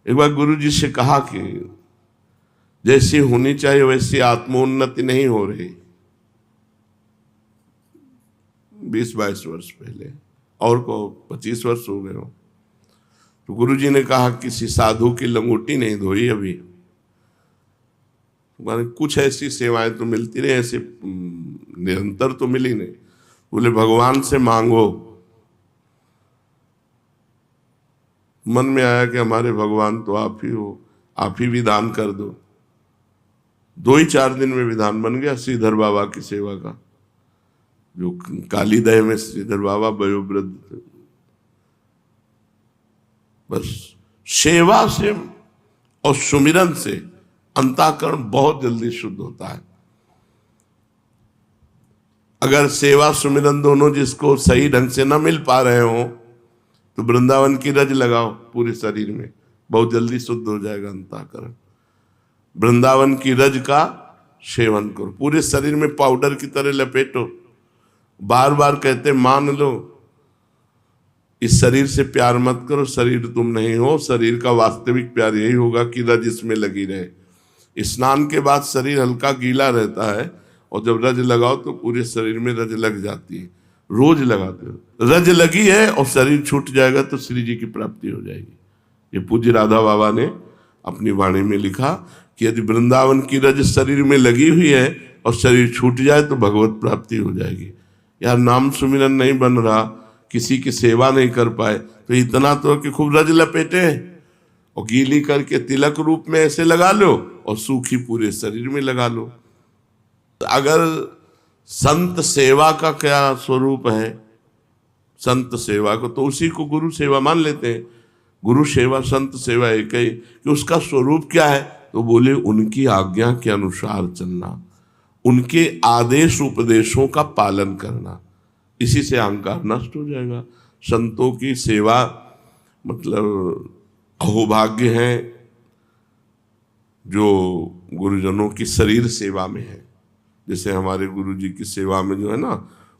एक बार गुरु जी से कहा कि जैसी होनी चाहिए वैसी आत्मोन्नति नहीं हो रही, 20-22 वर्ष पहले, और को 25 वर्ष हो गए हो। तो गुरु जी ने कहा किसी साधु की लंगोटी नहीं धोई अभी, कुछ ऐसी सेवाएं तो मिलती रही, ऐसे निरंतर तो मिली नहीं। बोले भगवान से मांगो। मन में आया कि हमारे भगवान तो आप ही हो, आप ही विधान कर दो। 2-4 दिन में विधान बन गया श्रीधर बाबा की सेवा का, जो कालीदह में श्रीधर बाबा वयोवृद्ध थे। बस सेवा से और सुमिरन से अंतःकरण बहुत जल्दी शुद्ध होता है। अगर सेवा सुमिरन दोनों जिसको सही ढंग से ना मिल पा रहे हो तो वृंदावन की रज लगाओ पूरे शरीर में, बहुत जल्दी शुद्ध हो जाएगा अंतःकरण। वृंदावन की रज का सेवन करो, पूरे शरीर में पाउडर की तरह लपेटो। बार बार कहते मान लो, इस शरीर से प्यार मत करो, शरीर तुम नहीं हो। शरीर का वास्तविक प्यार यही होगा कि रज इसमें लगी रहे। स्नान के बाद शरीर हल्का गीला रहता है और जब रज लगाओ तो पूरे शरीर में रज लग जाती है। रोज लगाते हो, रज लगी है और शरीर छूट जाएगा तो श्री जी की प्राप्ति हो जाएगी। ये पूज्य राधा बाबा ने अपनी वाणी में लिखा कि यदि वृंदावन की रज शरीर में लगी हुई है और शरीर छूट जाए तो भगवत प्राप्ति हो जाएगी। यार नाम सुमिरन नहीं बन रहा, किसी की सेवा नहीं कर पाए तो इतना तो कि खूब रज लपेटे और गीली करके तिलक रूप में ऐसे लगा लो और सूखी पूरे शरीर में लगा लो। अगर संत सेवा का क्या स्वरूप है, संत सेवा को तो उसी को गुरु सेवा मान लेते हैं। गुरु सेवा संत सेवा एक ही, कि उसका स्वरूप क्या है तो बोले उनकी आज्ञा के अनुसार चलना, उनके आदेश उपदेशों का पालन करना। इसी से अहंकार नष्ट हो जाएगा। संतों की सेवा मतलब अहोभाग्य है जो गुरुजनों की शरीर सेवा में है। जैसे हमारे गुरु जी की सेवा में जो है ना,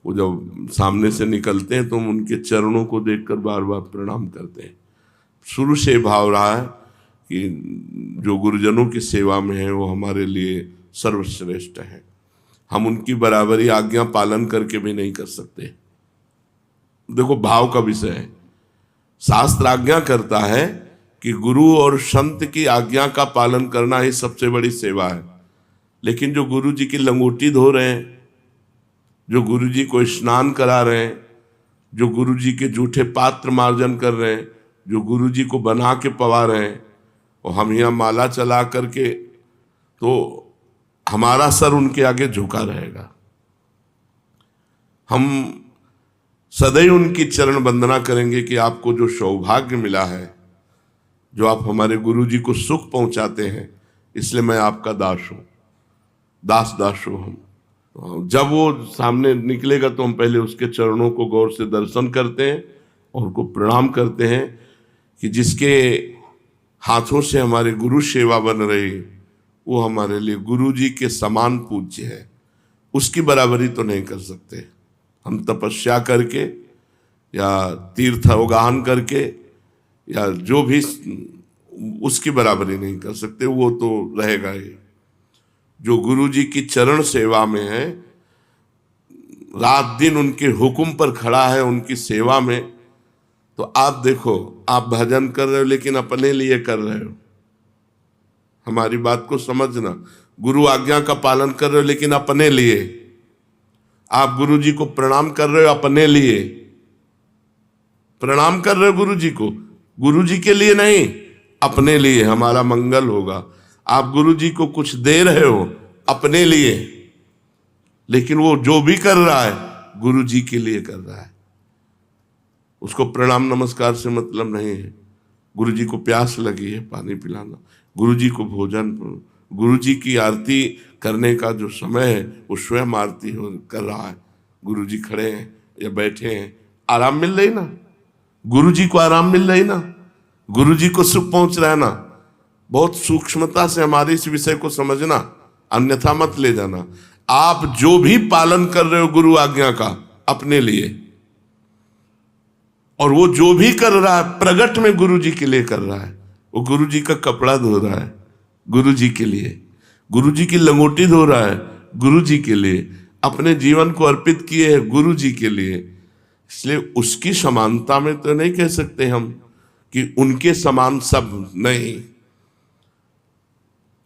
वो जब सामने से निकलते हैं तो हम उनके चरणों को देखकर बार बार प्रणाम करते हैं। शुरू से भाव रहा है कि जो गुरुजनों की सेवा में है वो हमारे लिए सर्वश्रेष्ठ है। हम उनकी बराबरी आज्ञा पालन करके भी नहीं कर सकते। देखो भाव का विषय है। शास्त्र आज्ञा करता है कि गुरु और संत की आज्ञा का पालन करना ही सबसे बड़ी सेवा है। लेकिन जो गुरु जी की लंगोटी धो रहे हैं, जो गुरु जी को स्नान करा रहे हैं, जो गुरु जी के जूठे पात्र मार्जन कर रहे हैं, जो गुरु जी को बना के पवा रहे हैं, और हम यहाँ माला चला करके, तो हमारा सर उनके आगे झुका रहेगा। हम सदैव उनकी चरण वंदना करेंगे कि आपको जो सौभाग्य मिला है, जो आप हमारे गुरु जी को सुख पहुंचाते हैं, इसलिए मैं आपका दास हूँ, दास हो हम। जब वो सामने निकलेगा तो हम पहले उसके चरणों को गौर से दर्शन करते हैं और उनको प्रणाम करते हैं कि जिसके हाथों से हमारे गुरु सेवा बन रही वो हमारे लिए गुरु जी के समान पूज्य है। उसकी बराबरी तो नहीं कर सकते हम, तपस्या करके या तीर्थ अवगाहन करके या जो भी, उसकी बराबरी नहीं कर सकते। वो तो रहेगा ही। जो गुरु जी की चरण सेवा में है, रात दिन उनके हुक्म पर खड़ा है, उनकी सेवा में, तो आप देखो, आप भजन कर रहे हो लेकिन अपने लिए कर रहे हो। हमारी बात को समझना। गुरु आज्ञा का पालन कर रहे हो लेकिन अपने लिए। आप गुरु जी को प्रणाम कर रहे हो अपने लिए, प्रणाम कर रहे हो गुरु जी को, गुरु जी के लिए नहीं, अपने लिए, हमारा मंगल होगा। आप गुरु जी को कुछ दे रहे हो अपने लिए, लेकिन वो जो भी कर रहा है गुरु जी के लिए कर रहा है। उसको प्रणाम नमस्कार से मतलब नहीं है। गुरु जी को प्यास लगी है, पानी पिलाना, गुरु जी को भोजन, गुरु जी की आरती करने का जो समय है वो स्वयं आरती कर रहा है। गुरु जी खड़े हैं या बैठे हैं, आराम मिल रही ना, गुरु जी को आराम मिल रही ना, गुरु जी को सुख पहुंच रहा है ना। बहुत सूक्ष्मता से हमारे इस विषय को समझना, अन्यथा मत ले जाना। आप जो भी पालन कर रहे हो गुरु आज्ञा का अपने लिए, और वो जो भी कर रहा है प्रगट में गुरु जी के लिए कर रहा है। वो गुरु जी का कपड़ा धो रहा है गुरु जी के लिए, गुरु जी की लंगोटी धो रहा है गुरु जी के लिए, अपने जीवन को अर्पित किए है गुरु जी के लिए। इसलिए उसकी समानता में तो नहीं कह सकते हम कि उनके समान सब नहीं।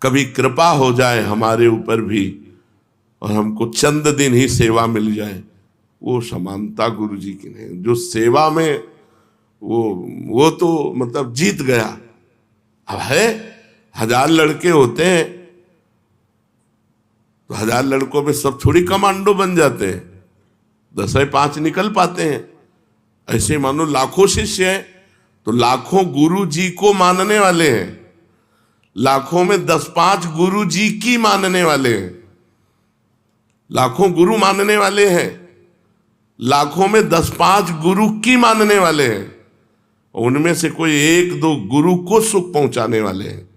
कभी कृपा हो जाए हमारे ऊपर भी और हमको चंद दिन ही सेवा मिल जाए, वो समानता गुरु जी की नहीं। जो सेवा में वो तो मतलब जीत गया। अब है 1000 लड़के होते हैं तो 1000 लड़कों में सब थोड़ी कमांडो बन जाते हैं, 10-5 निकल पाते हैं। ऐसे मानो लाखों शिष्य हैं तो लाखों गुरु जी को मानने वाले हैं, लाखों में 10-5 गुरु जी की मानने वाले हैं। लाखों गुरु मानने वाले हैं, लाखों में 10-5 गुरु की मानने वाले हैं। उनमें से कोई 1-2 गुरु को सुख पहुंचाने वाले हैं।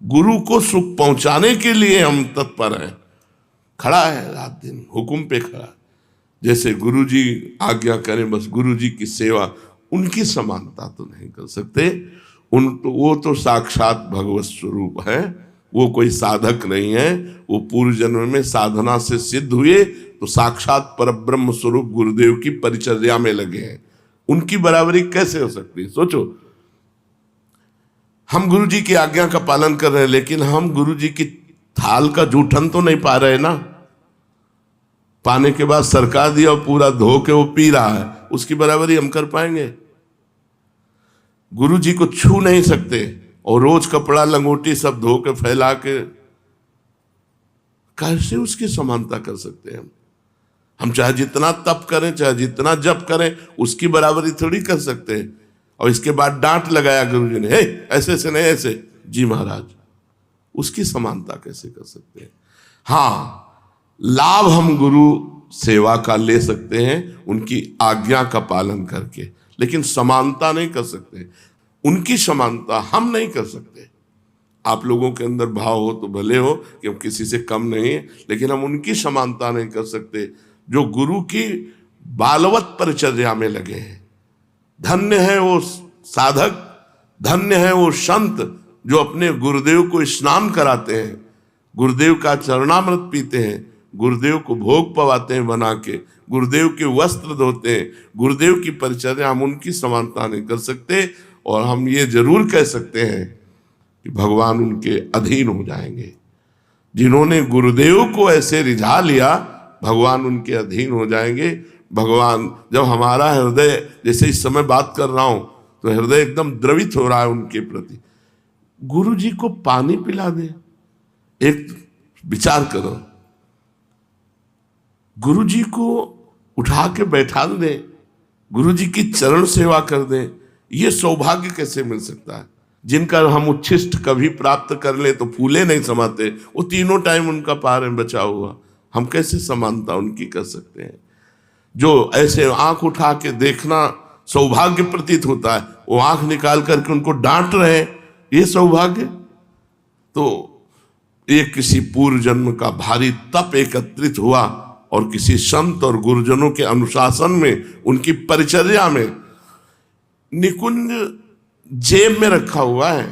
गुरु को सुख पहुंचाने के लिए हम तत्पर हैं। खड़ा है रात दिन हुक्म पे खड़ा, जैसे गुरु जी आज्ञा करें बस गुरु जी की सेवा। उनकी समानता तो नहीं कर सकते। वो तो साक्षात भगवत स्वरूप है, वो कोई साधक नहीं है। वो पूर्व जन्म में साधना से सिद्ध हुए तो साक्षात परब्रह्म स्वरूप गुरुदेव की परिचर्या में लगे हैं। उनकी बराबरी कैसे हो सकती है? सोचो, हम गुरु जी की आज्ञा का पालन कर रहे हैं लेकिन हम गुरु जी की थाल का जूठन तो नहीं पा रहे ना। पाने के बाद सरका दिया और पूरा धो के वो पी रहा है, उसकी बराबरी हम कर पाएंगे? गुरु जी को छू नहीं सकते और रोज कपड़ा लंगोटी सब धो के फैला के कैसे उसकी समानता कर सकते हैं? हम चाहे जितना तप करें, चाहे जितना जप करें, उसकी बराबरी थोड़ी कर सकते हैं। और इसके बाद डांट लगाया गुरु जी ने, हे ऐसे से नहीं ऐसे। जी महाराज, उसकी समानता कैसे कर सकते हैं? हाँ, लाभ हम गुरु सेवा का ले सकते हैं उनकी आज्ञा का पालन करके, लेकिन समानता नहीं कर सकते। उनकी समानता हम नहीं कर सकते। आप लोगों के अंदर भाव हो तो भले हो कि हम किसी से कम नहीं है, लेकिन हम उनकी समानता नहीं कर सकते जो गुरु की बालवत परिचर्या में लगे हैं। धन्य है वो साधक, धन्य है वो संत जो अपने गुरुदेव को स्नान कराते हैं, गुरुदेव का चरणामृत पीते हैं, गुरुदेव को भोग पवाते हैं बना के, गुरुदेव के वस्त्र धोते हैं। गुरुदेव की परिचर्या हम उनकी समानता नहीं कर सकते। और हम ये जरूर कह सकते हैं कि भगवान उनके अधीन हो जाएंगे। जिन्होंने गुरुदेव को ऐसे रिझा लिया, भगवान उनके अधीन हो जाएंगे। भगवान, जब हमारा हृदय, जैसे इस समय बात कर रहा हूं तो हृदय एकदम द्रवित हो रहा है उनके प्रति, गुरु जी को पानी पिला दे। एक विचार करो, गुरु जी को उठा के बैठा दे, गुरु जी की चरण सेवा कर दे, ये सौभाग्य कैसे मिल सकता है? जिनका हम उच्छिष्ट कभी प्राप्त कर ले तो फूले नहीं समाते, वो तीनों टाइम उनका पार में बचा हुआ, हम कैसे समानता उनकी कर सकते हैं? जो ऐसे आंख उठा के देखना सौभाग्य प्रतीत होता है, वो आंख निकाल करके उनको डांट रहे, ये सौभाग्य? तो ये किसी पूर्व जन्म का भारी तप एकत्रित हुआ और किसी संत और गुरुजनों के अनुशासन में, उनकी परिचर्या में, निकुंज जेब में रखा हुआ है।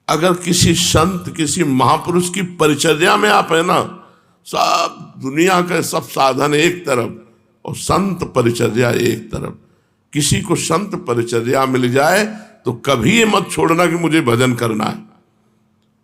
अगर किसी संत, किसी महापुरुष की परिचर्या में आप है ना, सब दुनिया के सब साधन एक तरफ और संत परिचर्या एक तरफ। किसी को संत परिचर्या मिल जाए तो कभी ये मत छोड़ना कि मुझे भजन करना है,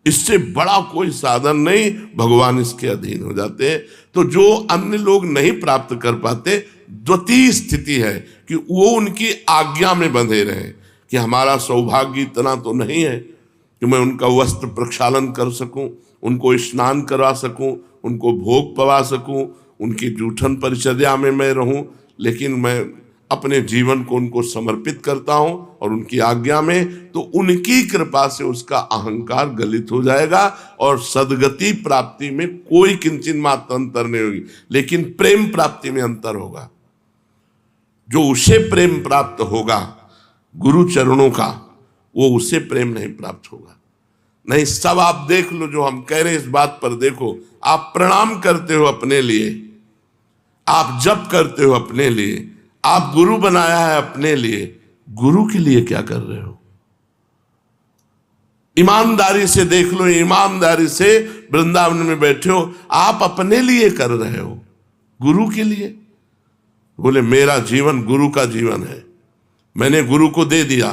इससे बड़ा कोई साधन नहीं, भगवान इसके अधीन हो जाते हैं। तो जो अन्य लोग नहीं प्राप्त कर पाते, द्वितीय स्थिति है कि वो उनकी आज्ञा में बंधे रहे कि हमारा सौभाग्य इतना तो नहीं है कि मैं उनका वस्त्र प्रक्षालन कर सकूं, उनको स्नान करा सकूं, उनको भोग पवा सकूं, उनकी जूठन परिचर्या में मैं रहूं, लेकिन मैं अपने जीवन को उनको समर्पित करता हूं और उनकी आज्ञा में, तो उनकी कृपा से उसका अहंकार गलित हो जाएगा और सदगति प्राप्ति में कोई किंचित मात्र अंतर नहीं होगी, लेकिन प्रेम प्राप्ति में अंतर होगा। जो उसे प्रेम प्राप्त होगा गुरु चरणों का, वो उसे प्रेम नहीं प्राप्त होगा। नहीं, सब आप देख लो, जो हम कह रहे हैं इस बात पर देखो, आप प्रणाम करते हो अपने लिए, आप जप करते हो अपने लिए, आप गुरु बनाया है अपने लिए, गुरु के लिए क्या कर रहे हो? ईमानदारी से देख लो, ईमानदारी से वृंदावन में बैठे हो, आप अपने लिए कर रहे हो, गुरु के लिए। बोले मेरा जीवन गुरु का जीवन है, मैंने गुरु को दे दिया।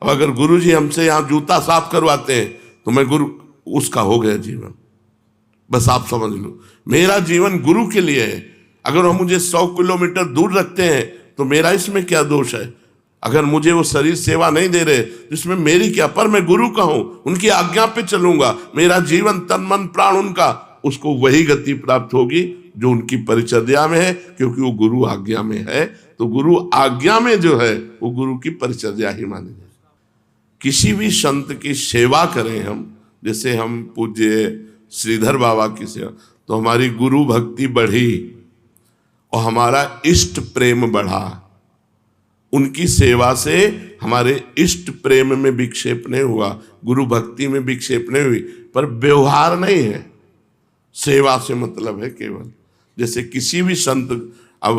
अब अगर गुरु जी हमसे यहाँ जूता साफ करवाते हैं तो मैं गुरु, उसका हो गया जीवन। बस आप समझ लो, मेरा जीवन गुरु के लिए है। अगर वो मुझे 100 किलोमीटर दूर रखते हैं तो मेरा इसमें क्या दोष है? अगर मुझे वो शरीर सेवा नहीं दे रहे तो इसमें मेरी क्या? पर मैं गुरु का हूं, उनकी आज्ञा पे चलूंगा, मेरा जीवन तन मन प्राण उनका, उसको वही गति प्राप्त होगी जो उनकी परिचर्या में है, क्योंकि वो गुरु आज्ञा में है। तो गुरु आज्ञा में जो है वो गुरु की परिचर्या ही मानी जाए। किसी भी संत की सेवा करें हम, जैसे हम पूज्य श्रीधर बाबा की सेवा, तो हमारी गुरु भक्ति बढ़ी और हमारा इष्ट प्रेम बढ़ा। उनकी सेवा से हमारे इष्ट प्रेम में विक्षेप नहीं हुआ, गुरु भक्ति में विक्षेप नहीं हुई, पर व्यवहार नहीं है। सेवा से मतलब है केवल, जैसे किसी भी संत, अब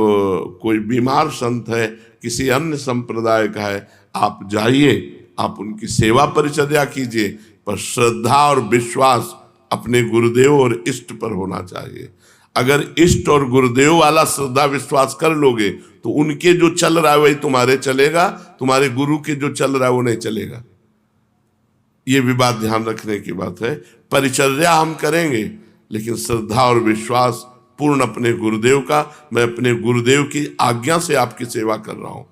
कोई बीमार संत है, किसी अन्य संप्रदाय का है, आप जाइए, आप उनकी सेवा परिचर्या कीजिए, पर श्रद्धा और विश्वास अपने गुरुदेव और इष्ट पर होना चाहिए। अगर इष्ट और गुरुदेव वाला श्रद्धा विश्वास कर लोगे तो उनके जो चल रहा है वही तुम्हारे चलेगा, तुम्हारे गुरु के जो चल रहा है वो नहीं चलेगा। ये भी बात ध्यान रखने की बात है। परिचर्या हम करेंगे लेकिन श्रद्धा और विश्वास पूर्ण अपने गुरुदेव का। मैं अपने गुरुदेव की आज्ञा से आपकी सेवा कर रहा हूं,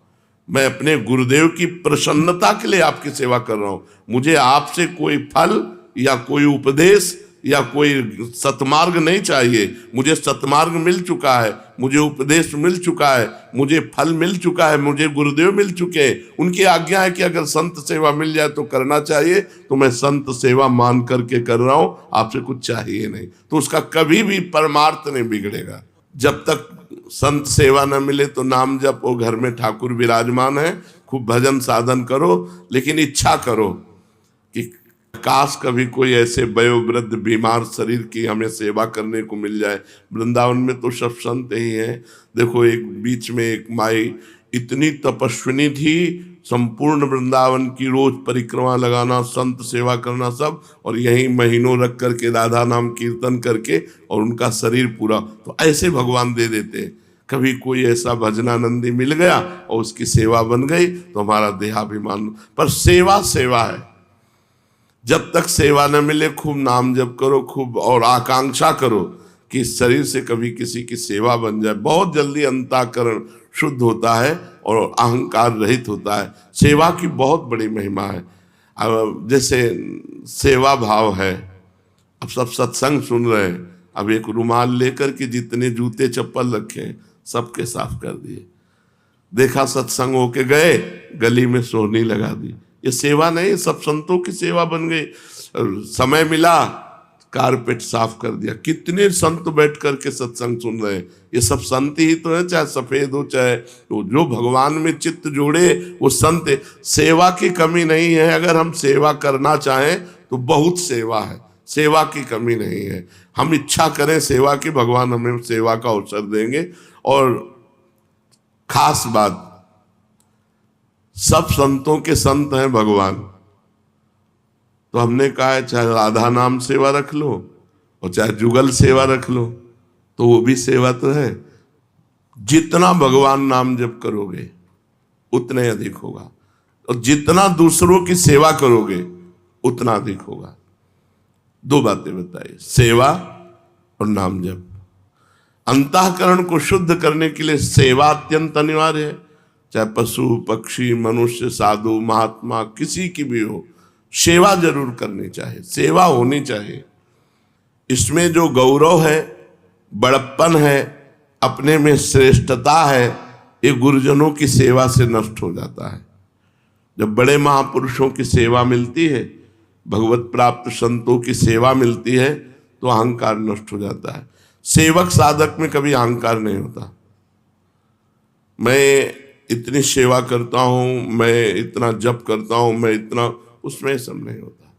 मैं अपने गुरुदेव की प्रसन्नता के लिए आपकी सेवा कर रहा हूं। मुझे आपसे कोई फल या कोई उपदेश या कोई सतमार्ग नहीं चाहिए। मुझे सतमार्ग मिल चुका है, मुझे उपदेश मिल चुका है, मुझे फल मिल चुका है, मुझे गुरुदेव मिल चुके हैं। उनकी आज्ञा है कि अगर संत सेवा मिल जाए तो करना चाहिए, तो मैं संत सेवा मान करके कर रहा हूं, आपसे कुछ चाहिए नहीं। तो उसका कभी भी परमार्थ नहीं बिगड़ेगा। जब तक संत सेवा न मिले तो नाम जपो, घर में ठाकुर विराजमान है, खूब भजन साधन करो, लेकिन इच्छा करो कि काश कभी कोई ऐसे वयोवृद्ध बीमार शरीर की हमें सेवा करने को मिल जाए। वृंदावन में तो सब संत ही हैं। देखो, एक बीच में एक माई इतनी तपस्विनी थी, संपूर्ण वृंदावन की रोज परिक्रमा लगाना, संत सेवा करना सब, और यहीं महीनों रख करके राधा नाम कीर्तन करके, और उनका शरीर पूरा। तो ऐसे भगवान दे देते हैं। कभी कोई ऐसा भजनानंदी मिल गया और उसकी सेवा बन गई तो हमारा देहाभिमान। पर सेवा सेवा है, जब तक सेवा न मिले खूब नाम जप करो, खूब और आकांक्षा करो कि इस शरीर से कभी किसी की सेवा बन जाए। बहुत जल्दी अंतःकरण शुद्ध होता है और अहंकार रहित होता है। सेवा की बहुत बड़ी महिमा है। अब जैसे सेवा भाव है, अब सब सत्संग सुन रहे हैं, अब एक रुमाल लेकर के जितने जूते चप्पल रखे हैं सबके साफ कर दिए। देखा सत्संग होके गए, गली में सोहनी लगा दी। ये सेवा नहीं, सब संतों की सेवा बन गई। समय मिला कारपेट साफ कर दिया। कितने संत बैठ करके सत्संग सुन रहे हैं, ये सब संत ही तो है, चाहे सफेद हो चाहे तो, जो भगवान में चित्त जोड़े वो संत है। सेवा की कमी नहीं है। अगर हम सेवा करना चाहें तो बहुत सेवा है, सेवा की कमी नहीं है। हम इच्छा करें सेवा की, भगवान हमें सेवा का अवसर देंगे। और खास बात, सब संतों के संत हैं भगवान। तो हमने कहा है चाहे राधा नाम सेवा रख लो और चाहे जुगल सेवा रख लो, तो वो भी सेवा तो है। जितना भगवान नाम जप करोगे उतने अधिक होगा, और जितना दूसरों की सेवा करोगे उतना अधिक होगा। दो बातें बताइए, सेवा और नाम जप। अंतःकरण को शुद्ध करने के लिए सेवा अत्यंत अनिवार्य है। चाहे पशु पक्षी मनुष्य साधु महात्मा किसी की भी हो, सेवा जरूर करनी चाहिए, सेवा होनी चाहिए। इसमें जो गौरव है, बड़प्पन है, अपने में श्रेष्ठता है, ये गुरुजनों की सेवा से नष्ट हो जाता है। जब बड़े महापुरुषों की सेवा मिलती है, भगवत प्राप्त संतों की सेवा मिलती है, तो अहंकार नष्ट हो जाता है। सेवक साधक में कभी अहंकार नहीं होता। मैं इतनी सेवा करता हूं, मैं इतना जप करता हूं, मैं इतना, उसमें सब नहीं होता।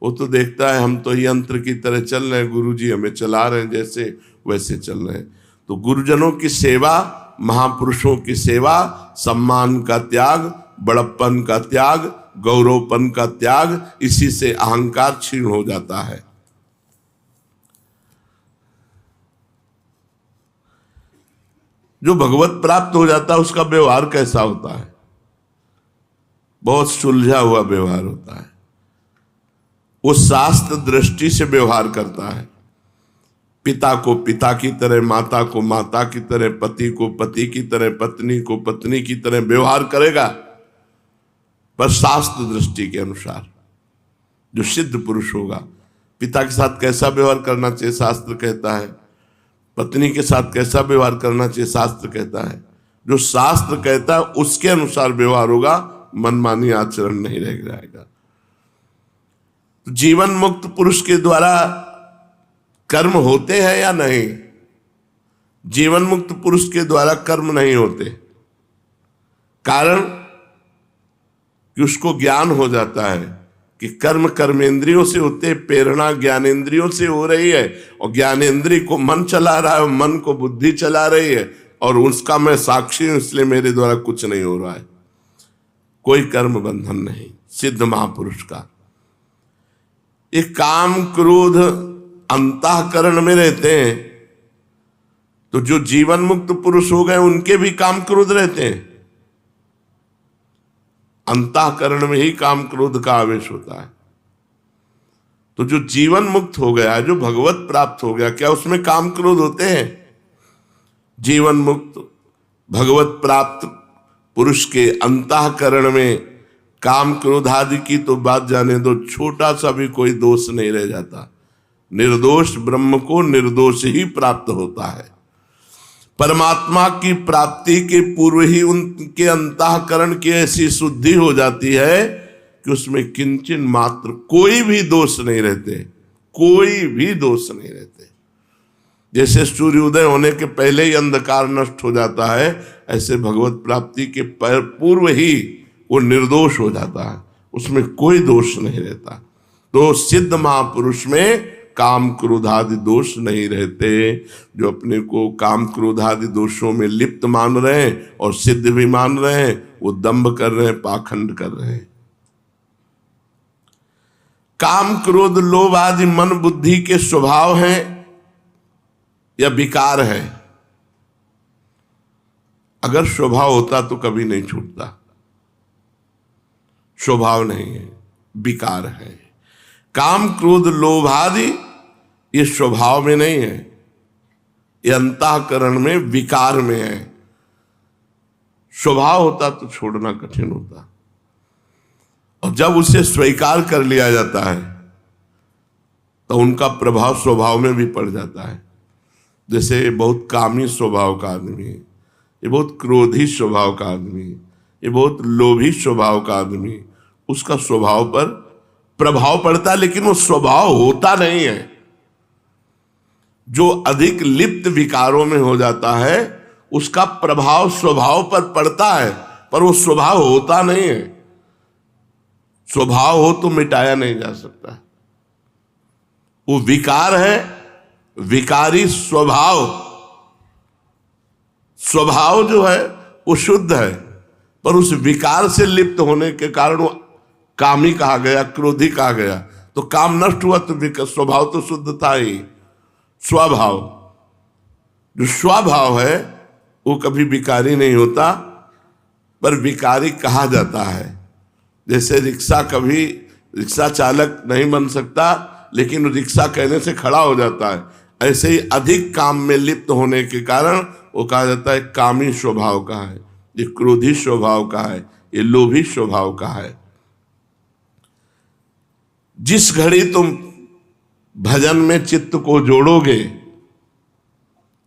वो तो देखता है हम तो यंत्र की तरह चल रहे हैं, गुरुजी हमें चला रहे हैं, जैसे वैसे चल रहे हैं। तो गुरुजनों की सेवा, महापुरुषों की सेवा, सम्मान का त्याग, बड़प्पन का त्याग, गौरवपन का त्याग, इसी से अहंकार क्षीण हो जाता है। जो भगवत प्राप्त हो जाता है उसका व्यवहार कैसा होता है? बहुत सुलझा हुआ व्यवहार होता है। वो शास्त्र दृष्टि से व्यवहार करता है। पिता को पिता की तरह, माता को माता की तरह, पति को पति की तरह, पत्नी को पत्नी की तरह व्यवहार करेगा, पर शास्त्र दृष्टि के अनुसार। जो सिद्ध पुरुष होगा, पिता के साथ कैसा व्यवहार करना चाहिए शास्त्र कहता है, पत्नी के साथ कैसा व्यवहार करना चाहिए शास्त्र कहता है। जो शास्त्र कहता है उसके अनुसार व्यवहार होगा, मनमानी आचरण नहीं रह जाएगा। तो जीवन मुक्त पुरुष के द्वारा कर्म होते हैं या नहीं? जीवन मुक्त पुरुष के द्वारा कर्म नहीं होते। कारण कि उसको ज्ञान हो जाता है कि कर्म कर्मेंद्रियों से होते, प्रेरणा ज्ञानेंद्रियों से हो रही है, और ज्ञानेंद्रिय को मन चला रहा है, मन को बुद्धि चला रही है, और उसका मैं साक्षी हूं, इसलिए मेरे द्वारा कुछ नहीं हो रहा है। कोई कर्म बंधन नहीं सिद्ध महापुरुष का। एक काम क्रोध अंतःकरण में रहते हैं, तो जो जीवन मुक्त पुरुष हो गए उनके भी काम क्रोध रहते हैं। अंतःकरण में ही काम क्रोध का आवेश होता है। तो जो जीवन मुक्त हो गया, जो भगवत प्राप्त हो गया, क्या उसमें काम क्रोध होते हैं? जीवन मुक्त भगवत प्राप्त पुरुष के अंतःकरण में काम क्रोध आदि की तो बात जाने दो, छोटा सा भी कोई दोष नहीं रह जाता। निर्दोष ब्रह्म को निर्दोष ही प्राप्त होता है। परमात्मा की प्राप्ति के पूर्व ही उनके अंतःकरण की ऐसी शुद्धि हो जाती है कि उसमें किंचन मात्र कोई भी दोष नहीं रहते, कोई भी दोष नहीं रहते। जैसे सूर्योदय होने के पहले ही अंधकार नष्ट हो जाता है, ऐसे भगवत प्राप्ति के पूर्व ही वो निर्दोष हो जाता है, उसमें कोई दोष नहीं रहता। तो सिद्ध महापुरुष में काम क्रोधादि दोष नहीं रहते। जो अपने को काम क्रोधादि दोषों में लिप्त मान रहे हैं और सिद्ध भी मान रहे हैं, वो दंभ कर रहे हैं, पाखंड कर रहे हैं। काम क्रोध लोभ आदि मन बुद्धि के स्वभाव हैं या विकार है? अगर स्वभाव होता तो कभी नहीं छूटता। स्वभाव नहीं है, विकार है। काम क्रोध लोभ आदि ये स्वभाव में नहीं है, ये अंतःकरण में विकार में है। स्वभाव होता तो छोड़ना कठिन होता, और जब उसे स्वीकार कर लिया जाता है तो उनका प्रभाव स्वभाव में भी पड़ जाता है। जैसे ये बहुत कामी स्वभाव का आदमी है, ये बहुत क्रोधी स्वभाव का आदमी है, ये बहुत लोभी स्वभाव का आदमी, उसका स्वभाव पर प्रभाव पड़ता है, लेकिन वो स्वभाव होता नहीं है। जो अधिक लिप्त विकारों में हो जाता है उसका प्रभाव स्वभाव पर पड़ता है, पर वो स्वभाव होता नहीं है। स्वभाव हो तो मिटाया नहीं जा सकता। वो विकार है, विकारी स्वभाव। स्वभाव जो है वो शुद्ध है, पर उस विकार से लिप्त होने के कारण वो कामी कहा गया, क्रोधी कहा गया। तो काम नष्ट हुआ तो स्वभाव तो शुद्ध था ही। स्वभाव, जो स्वभाव है वो कभी विकारी नहीं होता, पर विकारी कहा जाता है। जैसे रिक्शा, कभी रिक्शा चालक नहीं बन सकता, लेकिन रिक्शा कहने से खड़ा हो जाता है। ऐसे ही अधिक काम में लिप्त होने के कारण वो कहा जाता है कामी स्वभाव का है, ये क्रोधी स्वभाव का है, ये लोभी स्वभाव का है। जिस घड़ी तुम भजन में चित्त को जोड़ोगे,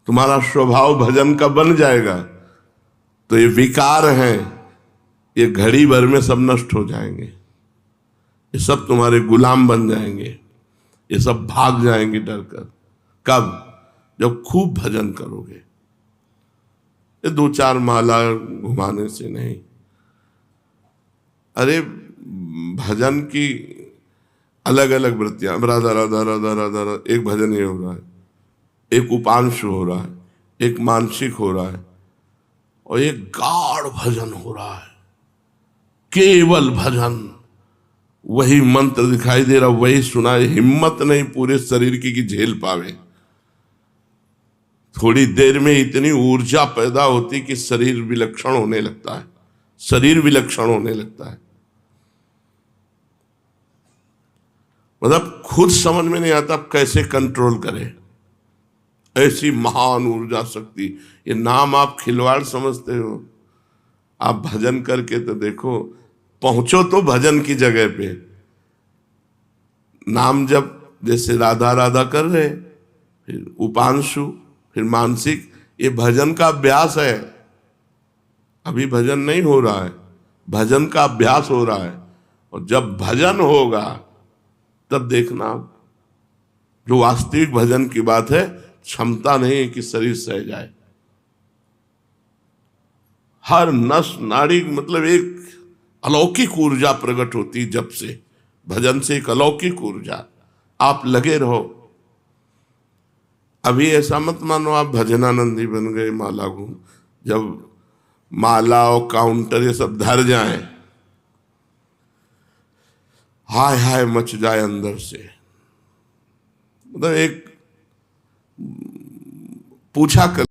तुम्हारा स्वभाव भजन का बन जाएगा, तो ये विकार हैं, ये घड़ी भर में सब नष्ट हो जाएंगे। ये सब तुम्हारे गुलाम बन जाएंगे, ये सब भाग जाएंगे डर कर। कब? जब खूब भजन करोगे। ये 2-4 माला घुमाने से नहीं। अरे भजन की अलग अलग वृत्तियां, राधा राधा राधा राधा राधा, एक भजन ये हो रहा है, एक उपांश हो रहा है, एक मानसिक हो रहा है, और एक गाढ़ भजन हो रहा है, केवल भजन। वही मंत्र दिखाई दे रहा, वही सुना, हिम्मत नहीं पूरे शरीर की कि झेल पावे। थोड़ी देर में इतनी ऊर्जा पैदा होती कि शरीर विलक्षण होने लगता है, शरीर विलक्षण होने लगता है। मतलब खुद समझ में नहीं आता कैसे कंट्रोल करें ऐसी महान ऊर्जा शक्ति। ये नाम आप खिलवाड़ समझते हो, आप भजन करके तो देखो, पहुंचो तो भजन की जगह पे। नाम जब जैसे राधा राधा कर रहे, फिर उपांशु, फिर मानसिक, ये भजन का अभ्यास है। अभी भजन नहीं हो रहा है, भजन का अभ्यास हो रहा है। और जब भजन होगा तब देखना, जो वास्तविक भजन की बात है, क्षमता नहीं है कि शरीर सह जाए। हर नस नाड़ी, मतलब एक अलौकिक ऊर्जा प्रकट होती जब से, भजन से एक अलौकिक ऊर्जा। आप लगे रहो। अभी ऐसा मत मानो आप भजनानंदी बन गए, माला घूम, जब माला और काउंटर ये सब धर जाए, हाय हाय मच जाए अंदर से। मतलब एक पूछा कर